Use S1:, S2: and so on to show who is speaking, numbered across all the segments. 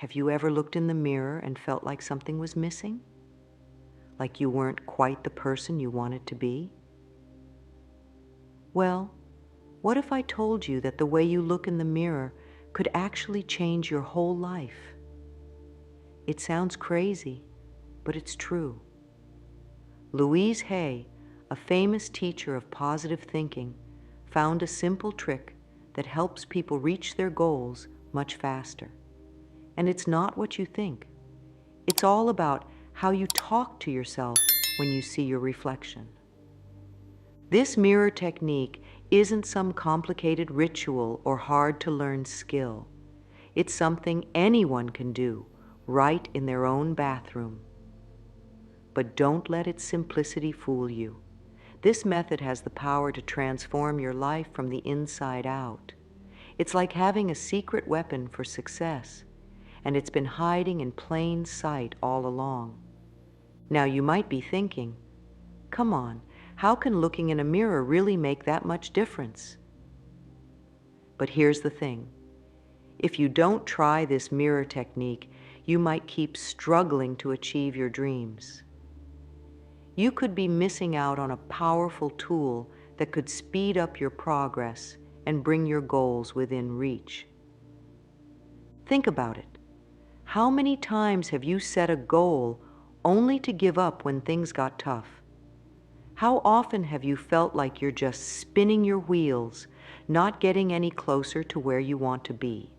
S1: Have you ever looked in the mirror and felt like something was missing? Like you weren't quite the person you wanted to be? Well, what if I told you that the way you look in the mirror could actually change your whole life? It sounds crazy, but it's true. Louise Hay, a famous teacher of positive thinking, found a simple trick that helps people reach their goals much faster. And it's not what you think. It's all about how you talk to yourself when you see your reflection. This mirror technique isn't some complicated ritual or hard-to-learn skill. It's something anyone can do right in their own bathroom. But don't let its simplicity fool you. This method has the power to transform your life from the inside out. It's like having a secret weapon for success, and it's been hiding in plain sight all along. Now you might be thinking, come on, how can looking in a mirror really make that much difference? But here's the thing. If you don't try this mirror technique, you might keep struggling to achieve your dreams. You could be missing out on a powerful tool that could speed up your progress and bring your goals within reach. Think about it. How many times have you set a goal only to give up when things got tough? How often have you felt like you're just spinning your wheels, not getting any closer to where you want to be?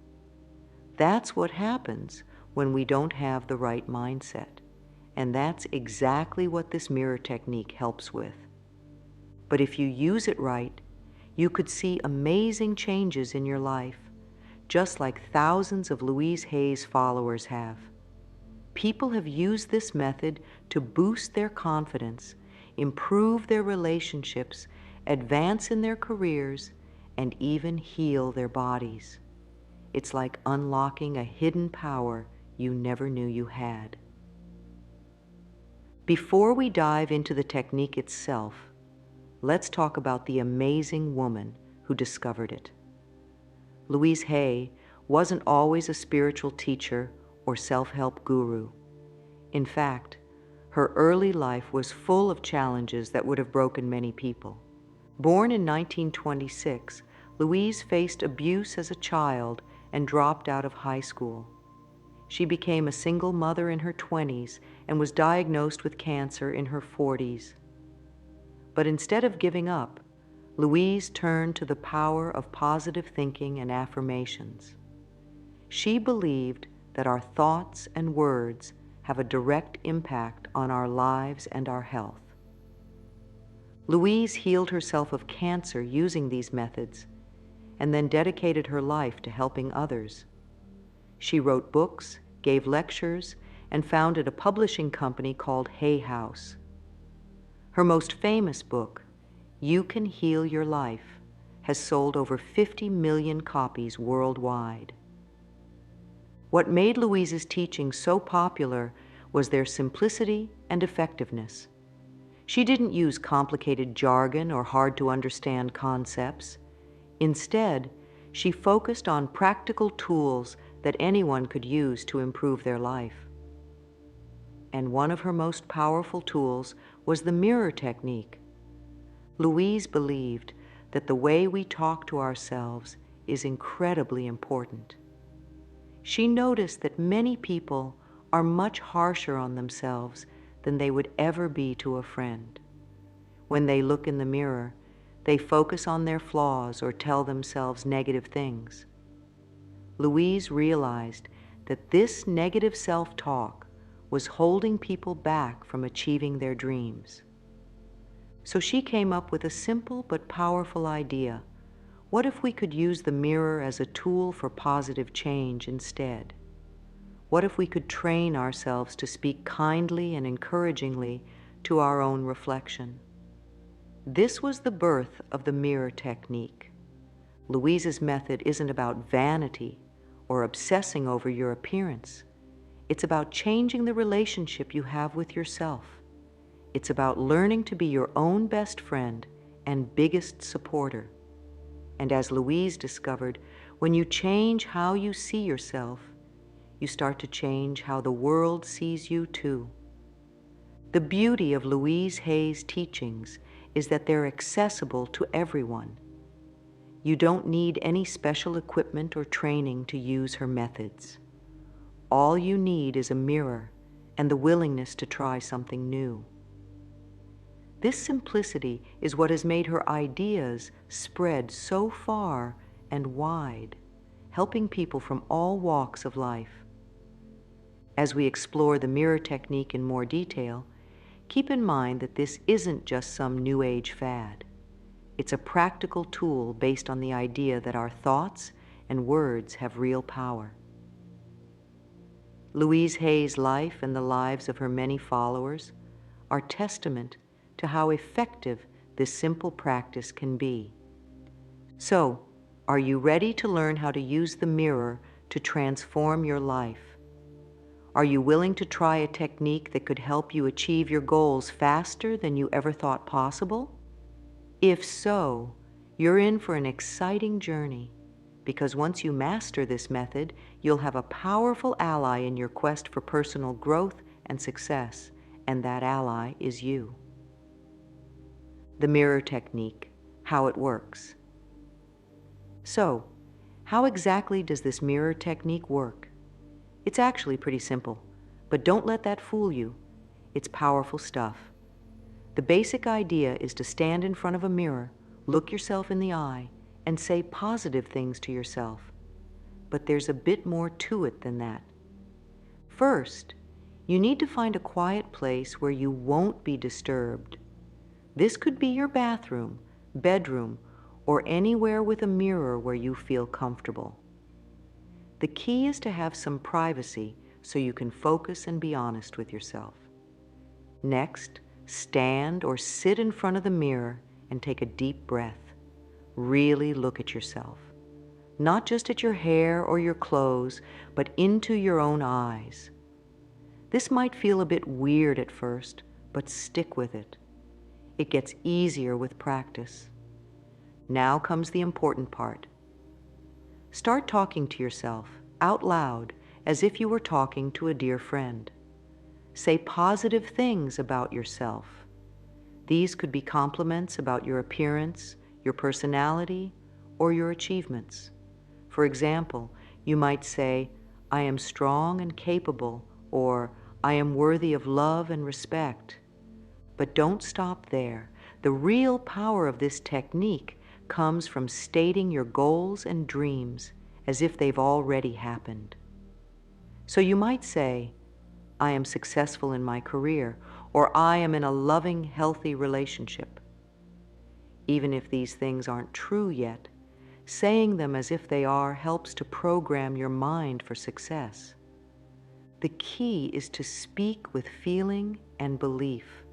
S1: That's what happens when we don't have the right mindset. And that's exactly what this mirror technique helps with. But if you use it right, you could see amazing changes in your life, just like thousands of Louise Hay's followers have. People have used this method to boost their confidence, improve their relationships, advance in their careers, and even heal their bodies. It's like unlocking a hidden power you never knew you had. Before we dive into the technique itself, let's talk about the amazing woman who discovered it. Louise Hay wasn't always a spiritual teacher or self-help guru. In fact, her early life was full of challenges that would have broken many people. Born in 1926, Louise faced abuse as a child and dropped out of high school. She became a single mother in her 20s and was diagnosed with cancer in her 40s. But instead of giving up, Louise turned to the power of positive thinking and affirmations. She believed that our thoughts and words have a direct impact on our lives and our health. Louise healed herself of cancer using these methods and then dedicated her life to helping others. She wrote books, gave lectures, and founded a publishing company called Hay House. Her most famous book, You Can Heal Your Life, has sold over 50 million copies worldwide. What made Louise's teaching so popular was their simplicity and effectiveness. She didn't use complicated jargon or hard-to-understand concepts. Instead, she focused on practical tools that anyone could use to improve their life. And one of her most powerful tools was the mirror technique. Louise believed that the way we talk to ourselves is incredibly important. She noticed that many people are much harsher on themselves than they would ever be to a friend. When they look in the mirror, they focus on their flaws or tell themselves negative things. Louise realized that this negative self-talk was holding people back from achieving their dreams. So she came up with a simple but powerful idea. What if we could use the mirror as a tool for positive change instead? What if we could train ourselves to speak kindly and encouragingly to our own reflection? This was the birth of the mirror technique. Louise's method isn't about vanity or obsessing over your appearance. It's about changing the relationship you have with yourself. It's about learning to be your own best friend and biggest supporter. And as Louise discovered, when you change how you see yourself, you start to change how the world sees you too. The beauty of Louise Hay's teachings is that they're accessible to everyone. You don't need any special equipment or training to use her methods. All you need is a mirror and the willingness to try something new. This simplicity is what has made her ideas spread so far and wide, helping people from all walks of life. As we explore the mirror technique in more detail, keep in mind that this isn't just some New Age fad. It's a practical tool based on the idea that our thoughts and words have real power. Louise Hay's life and the lives of her many followers are testament to how effective this simple practice can be. So, are you ready to learn how to use the mirror to transform your life? Are you willing to try a technique that could help you achieve your goals faster than you ever thought possible? If so, you're in for an exciting journey, because once you master this method, you'll have a powerful ally in your quest for personal growth and success, and that ally is you. The mirror technique, how it works. So, how exactly does this mirror technique work? It's actually pretty simple, but don't let that fool you. It's powerful stuff. The basic idea is to stand in front of a mirror, look yourself in the eye, and say positive things to yourself. But there's a bit more to it than that. First, you need to find a quiet place where you won't be disturbed. This could be your bathroom, bedroom, or anywhere with a mirror where you feel comfortable. The key is to have some privacy so you can focus and be honest with yourself. Next, stand or sit in front of the mirror and take a deep breath. Really look at yourself. Not just at your hair or your clothes, but into your own eyes. This might feel a bit weird at first, but stick with it. It gets easier with practice. Now comes the important part. Start talking to yourself out loud as if you were talking to a dear friend. Say positive things about yourself. These could be compliments about your appearance, your personality, or your achievements. For example, you might say, "I am strong and capable," or "I am worthy of love and respect." But don't stop there. The real power of this technique comes from stating your goals and dreams as if they've already happened. So you might say, "I am successful in my career," or "I am in a loving, healthy relationship." Even if these things aren't true yet, saying them as if they are helps to program your mind for success. The key is to speak with feeling and belief.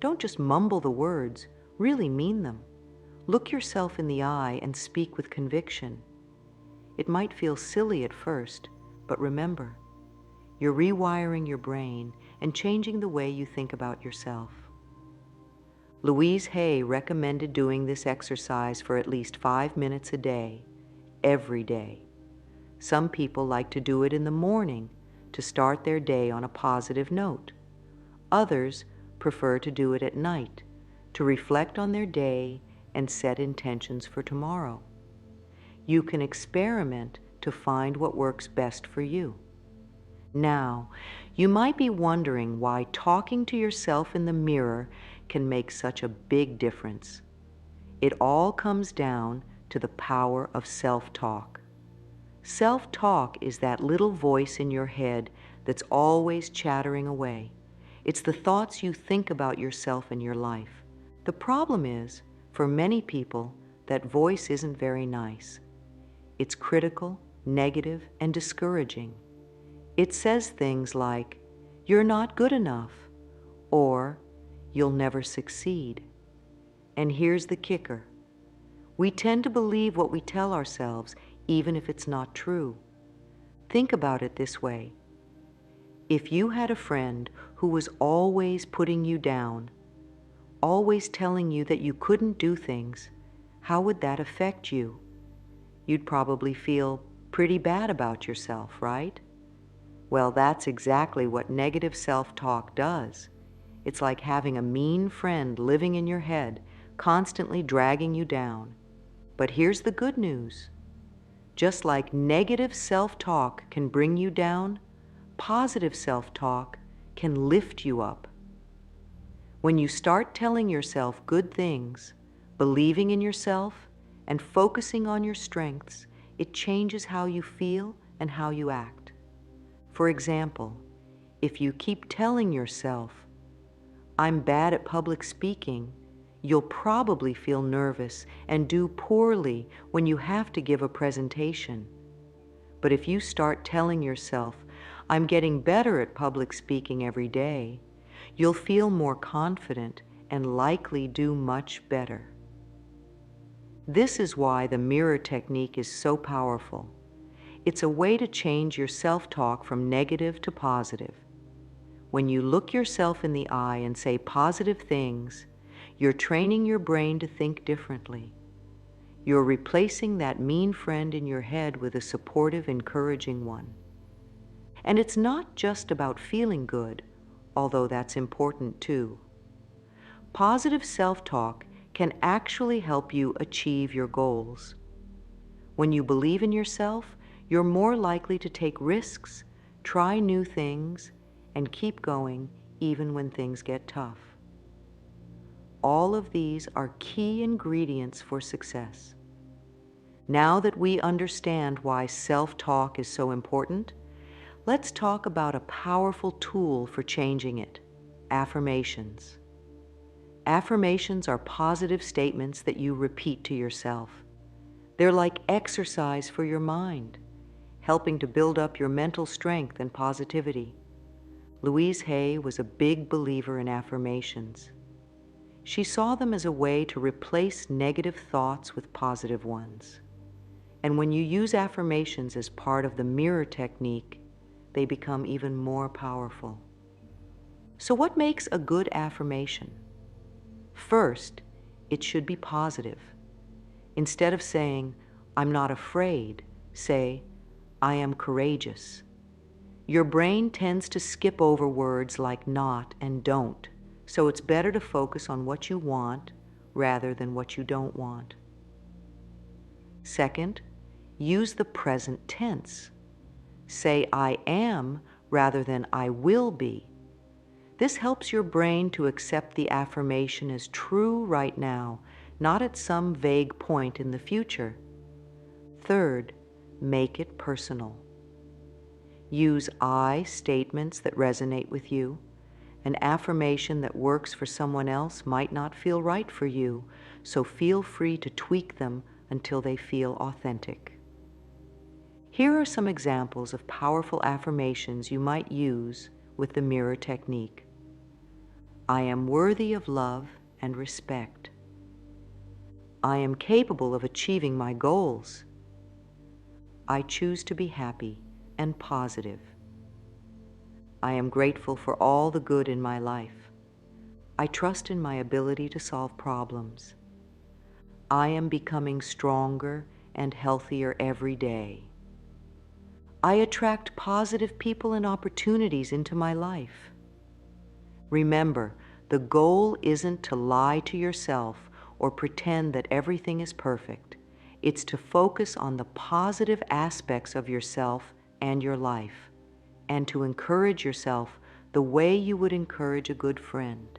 S1: Don't just mumble the words, really mean them. Look yourself in the eye and speak with conviction. It might feel silly at first, but remember, you're rewiring your brain and changing the way you think about yourself. Louise Hay recommended doing this exercise for at least 5 minutes a day, every day. Some people like to do it in the morning to start their day on a positive note. Others prefer to do it at night to reflect on their day and set intentions for tomorrow. You can experiment to find what works best for you. Now, you might be wondering why talking to yourself in the mirror can make such a big difference. It all comes down to the power of self-talk. Self-talk is that little voice in your head that's always chattering away. It's the thoughts you think about yourself and your life. The problem is, for many people, that voice isn't very nice. It's critical, negative, and discouraging. It says things like, "You're not good enough," or "You'll never succeed." And here's the kicker. We tend to believe what we tell ourselves, even if it's not true. Think about it this way. If you had a friend who was always putting you down, always telling you that you couldn't do things, how would that affect you? You'd probably feel pretty bad about yourself, right? Well, that's exactly what negative self-talk does. It's like having a mean friend living in your head, constantly dragging you down. But here's the good news. Just like negative self-talk can bring you down, positive self-talk can lift you up. When you start telling yourself good things, believing in yourself, and focusing on your strengths, it changes how you feel and how you act. For example, if you keep telling yourself, "I'm bad at public speaking," you'll probably feel nervous and do poorly when you have to give a presentation. But if you start telling yourself, "I'm getting better at public speaking every day," you'll feel more confident and likely do much better. This is why the mirror technique is so powerful. It's a way to change your self-talk from negative to positive. When you look yourself in the eye and say positive things, you're training your brain to think differently. You're replacing that mean friend in your head with a supportive, encouraging one. And it's not just about feeling good, although that's important too. Positive self-talk can actually help you achieve your goals. When you believe in yourself, you're more likely to take risks, try new things, and keep going even when things get tough. All of these are key ingredients for success. Now that we understand why self-talk is so important, let's talk about a powerful tool for changing it: affirmations. Affirmations are positive statements that you repeat to yourself. They're like exercise for your mind, helping to build up your mental strength and positivity. Louise Hay was a big believer in affirmations. She saw them as a way to replace negative thoughts with positive ones. And when you use affirmations as part of the mirror technique, they become even more powerful. So what makes a good affirmation? First, it should be positive. Instead of saying, "I'm not afraid," say, "I am courageous." Your brain tends to skip over words like not and don't, so it's better to focus on what you want rather than what you don't want. Second, use the present tense. Say "I am" rather than "I will be." This helps your brain to accept the affirmation as true right now, not at some vague point in the future. Third, make it personal. Use I statements that resonate with you. An affirmation that works for someone else might not feel right for you, so feel free to tweak them until they feel authentic. Here are some examples of powerful affirmations you might use with the mirror technique. I am worthy of love and respect. I am capable of achieving my goals. I choose to be happy and positive. I am grateful for all the good in my life. I trust in my ability to solve problems. I am becoming stronger and healthier every day. I attract positive people and opportunities into my life. Remember, the goal isn't to lie to yourself or pretend that everything is perfect. It's to focus on the positive aspects of yourself and your life, and to encourage yourself the way you would encourage a good friend.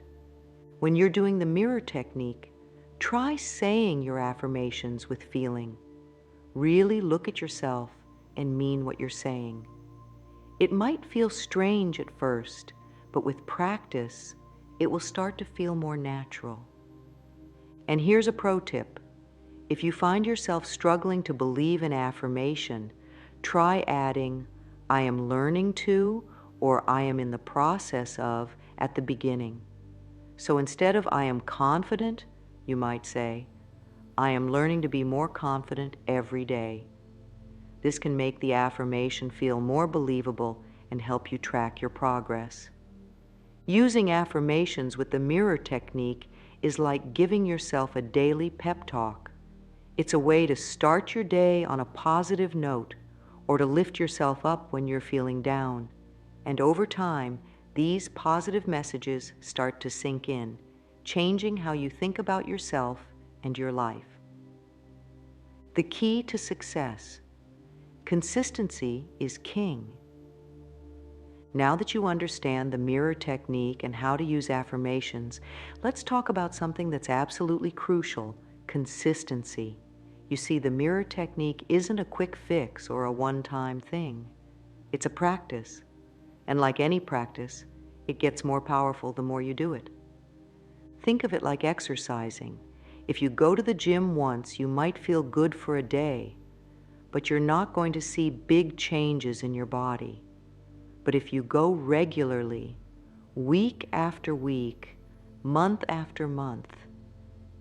S1: When you're doing the mirror technique, try saying your affirmations with feeling. Really look at yourself and mean what you're saying. It might feel strange at first, but with practice, it will start to feel more natural. And here's a pro tip. If you find yourself struggling to believe in affirmation, try adding, "I am learning to," or "I am in the process of" at the beginning. So instead of "I am confident," you might say, "I am learning to be more confident every day." This can make the affirmation feel more believable and help you track your progress. Using affirmations with the mirror technique is like giving yourself a daily pep talk. It's a way to start your day on a positive note or to lift yourself up when you're feeling down. And over time, these positive messages start to sink in, changing how you think about yourself and your life. The key to success: consistency is king. Now that you understand the mirror technique and how to use affirmations, let's talk about something that's absolutely crucial: consistency. You see, the mirror technique isn't a quick fix or a one-time thing. It's a practice. And like any practice, it gets more powerful the more you do it. Think of it like exercising. If you go to the gym once, you might feel good for a day, but you're not going to see big changes in your body. But if you go regularly, week after week, month after month,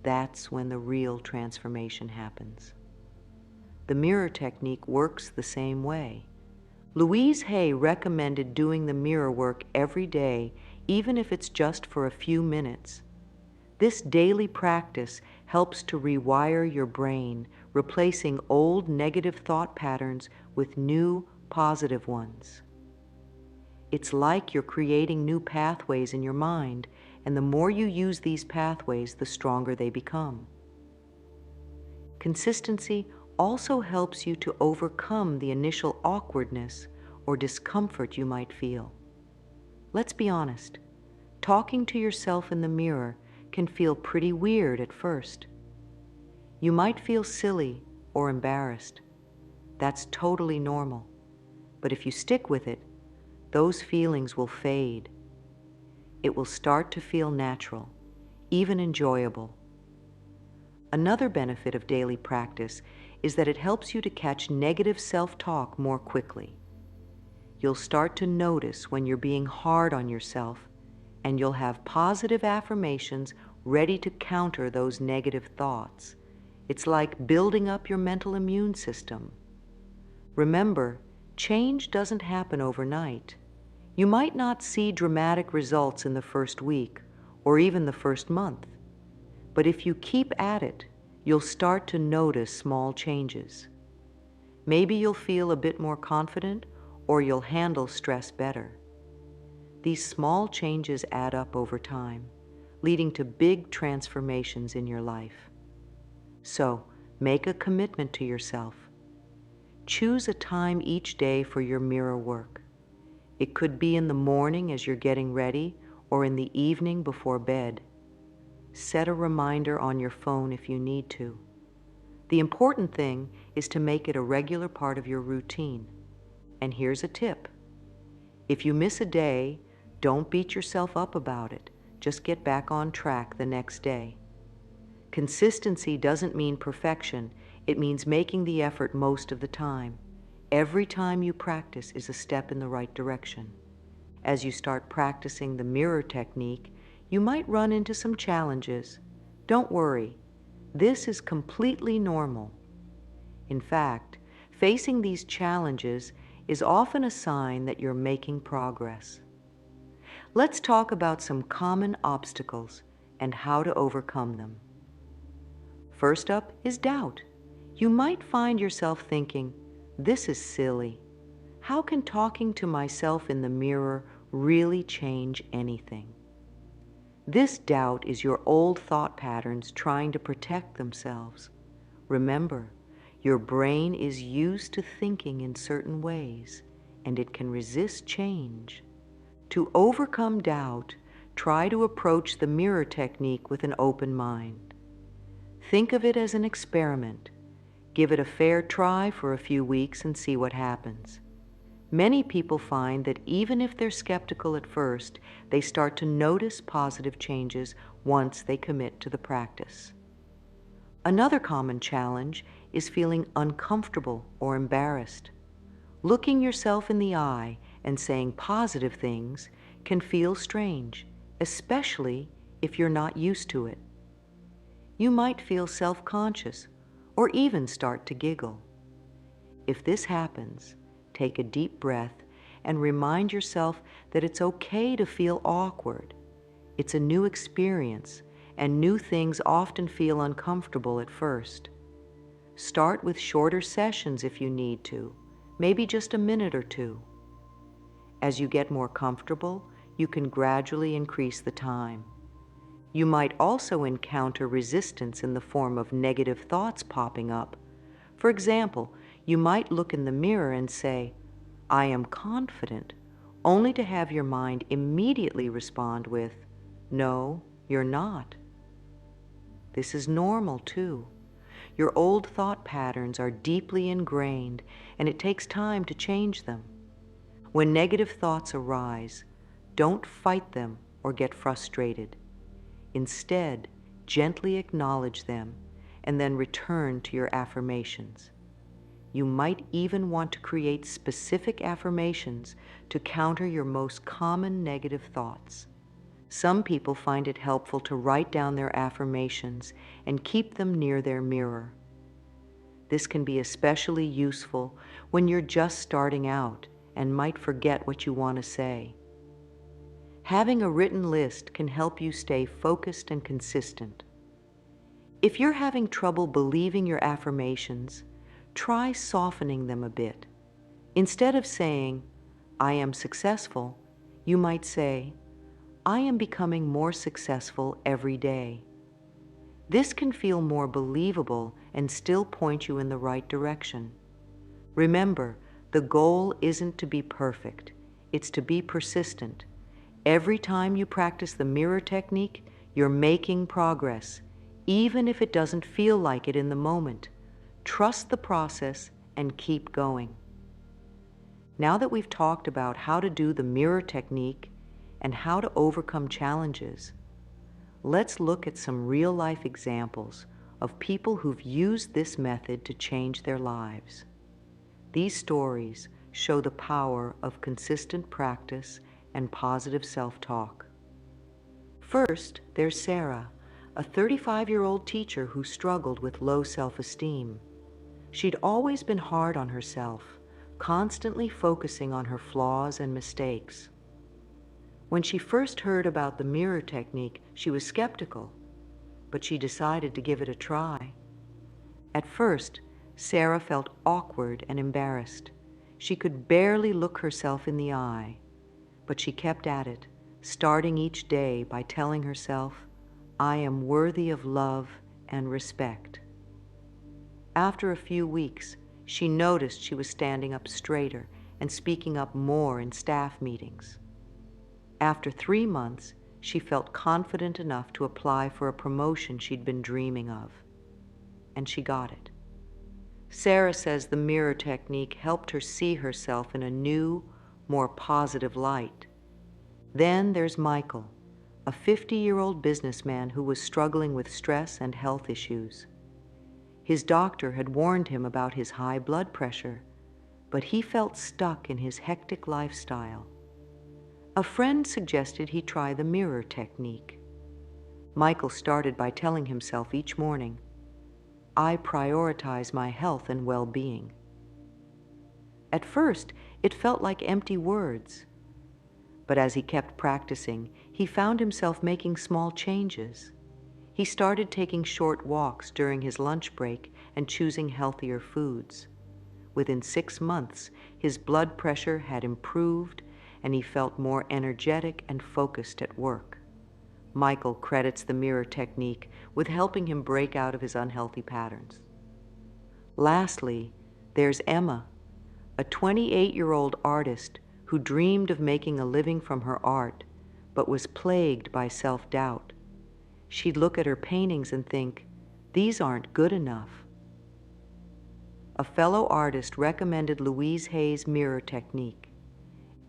S1: that's when the real transformation happens. The mirror technique works the same way. Louise Hay recommended doing the mirror work every day, even if it's just for a few minutes. This daily practice helps to rewire your brain, replacing old negative thought patterns with new positive ones. It's like you're creating new pathways in your mind, and the more you use these pathways, the stronger they become. Consistency also helps you to overcome the initial awkwardness or discomfort you might feel. Let's be honest, talking to yourself in the mirror can feel pretty weird at first. You might feel silly or embarrassed. That's totally normal. But if you stick with it, those feelings will fade. It will start to feel natural, even enjoyable. Another benefit of daily practice is that it helps you to catch negative self-talk more quickly. You'll start to notice when you're being hard on yourself, and you'll have positive affirmations ready to counter those negative thoughts. It's like building up your mental immune system. Remember, change doesn't happen overnight. You might not see dramatic results in the first week or even the first month, but if you keep at it, you'll start to notice small changes. Maybe you'll feel a bit more confident, or you'll handle stress better. These small changes add up over time, leading to big transformations in your life. So, make a commitment to yourself. Choose a time each day for your mirror work. It could be in the morning as you're getting ready, or in the evening before bed. Set a reminder on your phone if you need to. The important thing is to make it a regular part of your routine. And here's a tip. If you miss a day, don't beat yourself up about it. Just get back on track the next day. Consistency doesn't mean perfection. It means making the effort most of the time. Every time you practice is a step in the right direction. As you start practicing the mirror technique, you might run into some challenges. Don't worry. This is completely normal. In fact, facing these challenges is often a sign that you're making progress. Let's talk about some common obstacles and how to overcome them. First up is doubt. You might find yourself thinking, "This is silly. How can talking to myself in the mirror really change anything?" This doubt is your old thought patterns trying to protect themselves. Remember, your brain is used to thinking in certain ways, and it can resist change. To overcome doubt, try to approach the mirror technique with an open mind. Think of it as an experiment. Give it a fair try for a few weeks and see what happens. Many people find that even if they're skeptical at first, they start to notice positive changes once they commit to the practice. Another common challenge is feeling uncomfortable or embarrassed. Looking yourself in the eye and saying positive things can feel strange, especially if you're not used to it. You might feel self-conscious or even start to giggle. If this happens, take a deep breath and remind yourself that it's okay to feel awkward. It's a new experience, and new things often feel uncomfortable at first. Start with shorter sessions if you need to, maybe just a minute or two. As you get more comfortable, you can gradually increase the time. You might also encounter resistance in the form of negative thoughts popping up. For example, you might look in the mirror and say, "I am confident," only to have your mind immediately respond with, "No, you're not." This is normal too. Your old thought patterns are deeply ingrained, and it takes time to change them. When negative thoughts arise, don't fight them or get frustrated. Instead, gently acknowledge them and then return to your affirmations. You might even want to create specific affirmations to counter your most common negative thoughts. Some people find it helpful to write down their affirmations and keep them near their mirror. This can be especially useful when you're just starting out and might forget what you want to say. Having a written list can help you stay focused and consistent. If you're having trouble believing your affirmations, try softening them a bit. Instead of saying, "I am successful," you might say, "I am becoming more successful every day." This can feel more believable and still point you in the right direction. Remember, the goal isn't to be perfect, it's to be persistent. Every time you practice the mirror technique, you're making progress, even if it doesn't feel like it in the moment. Trust the process and keep going. Now that we've talked about how to do the mirror technique and how to overcome challenges, let's look at some real-life examples of people who've used this method to change their lives. These stories show the power of consistent practice and positive self-talk. First, there's Sarah, a 35-year-old teacher who struggled with low self-esteem. She'd always been hard on herself, constantly focusing on her flaws and mistakes. When she first heard about the mirror technique, she was skeptical, but she decided to give it a try. At first, Sarah felt awkward and embarrassed. She could barely look herself in the eye, but she kept at it, starting each day by telling herself, "I am worthy of love and respect." After a few weeks, she noticed she was standing up straighter and speaking up more in staff meetings. After 3 months, she felt confident enough to apply for a promotion she'd been dreaming of, and she got it. Sarah says the mirror technique helped her see herself in a new, more positive light. Then there's Michael, a 50-year-old businessman who was struggling with stress and health issues. His doctor had warned him about his high blood pressure, but he felt stuck in his hectic lifestyle. A friend suggested he try the mirror technique. Michael started by telling himself each morning, "I prioritize my health and well-being." At first, it felt like empty words. But as he kept practicing, he found himself making small changes. He started taking short walks during his lunch break and choosing healthier foods. Within 6 months, his blood pressure had improved and he felt more energetic and focused at work. Michael credits the mirror technique with helping him break out of his unhealthy patterns. Lastly, there's Emma, a 28-year-old artist who dreamed of making a living from her art, but was plagued by self-doubt. She'd look at her paintings and think, "These aren't good enough." A fellow artist recommended Louise Hay's mirror technique.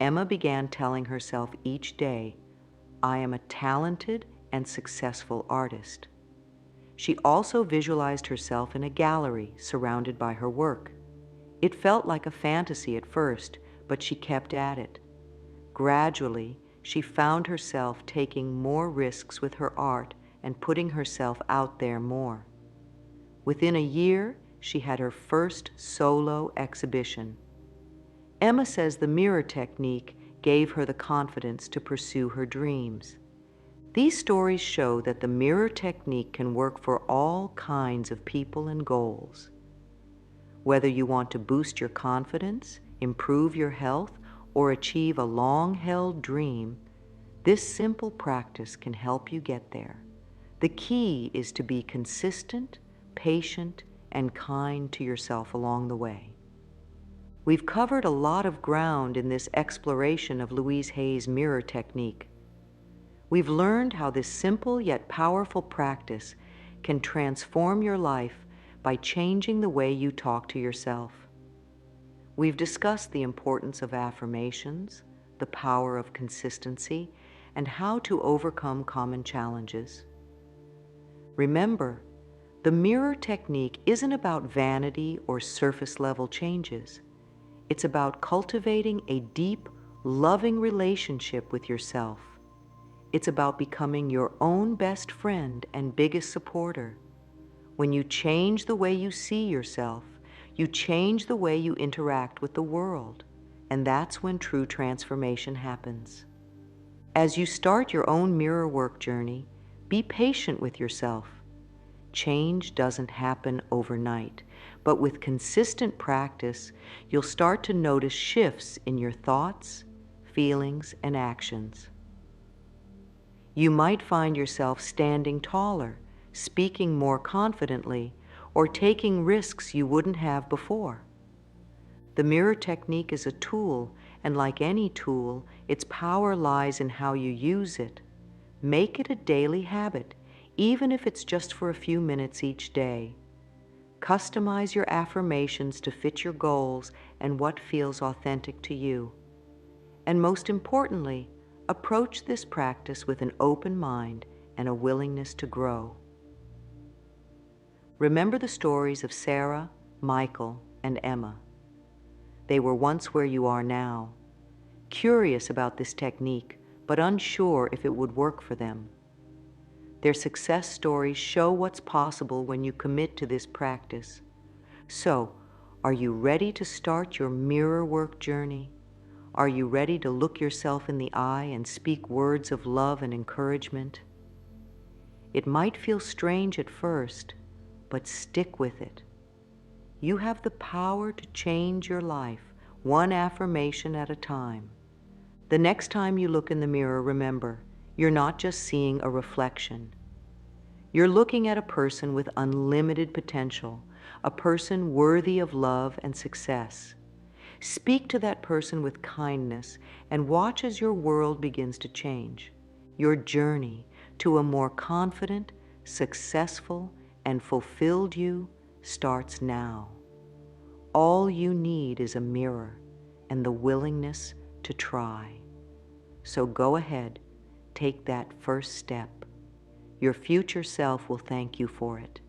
S1: Emma began telling herself each day, "I am a talented and successful artist." She also visualized herself in a gallery surrounded by her work. It felt like a fantasy at first, but she kept at it. Gradually, she found herself taking more risks with her art and putting herself out there more. Within a year, she had her first solo exhibition. Emma says the mirror technique gave her the confidence to pursue her dreams. These stories show that the mirror technique can work for all kinds of people and goals. Whether you want to boost your confidence, improve your health, or achieve a long-held dream, this simple practice can help you get there. The key is to be consistent, patient, and kind to yourself along the way. We've covered a lot of ground in this exploration of Louise Hay's mirror technique. We've learned how this simple yet powerful practice can transform your life by changing the way you talk to yourself. We've discussed the importance of affirmations, the power of consistency, and how to overcome common challenges. Remember, the mirror technique isn't about vanity or surface-level changes. It's about cultivating a deep, loving relationship with yourself. It's about becoming your own best friend and biggest supporter. When you change the way you see yourself, you change the way you interact with the world, and that's when true transformation happens. As you start your own mirror work journey, be patient with yourself. Change doesn't happen overnight, but with consistent practice, you'll start to notice shifts in your thoughts, feelings, and actions. You might find yourself standing taller, speaking more confidently, or taking risks you wouldn't have before. The mirror technique is a tool, and like any tool, its power lies in how you use it. Make it a daily habit, even if it's just for a few minutes each day. Customize your affirmations to fit your goals and what feels authentic to you. And most importantly, approach this practice with an open mind and a willingness to grow. Remember the stories of Sarah, Michael, and Emma. They were once where you are now, curious about this technique, but unsure if it would work for them. Their success stories show what's possible when you commit to this practice. So, are you ready to start your mirror work journey? Are you ready to look yourself in the eye and speak words of love and encouragement? It might feel strange at first, but stick with it. You have the power to change your life, one affirmation at a time. The next time you look in the mirror, remember, you're not just seeing a reflection. You're looking at a person with unlimited potential, a person worthy of love and success. Speak to that person with kindness and watch as your world begins to change. Your journey to a more confident, successful, and fulfilled you starts now. All you need is a mirror and the willingness to try. So go ahead, take that first step. Your future self will thank you for it.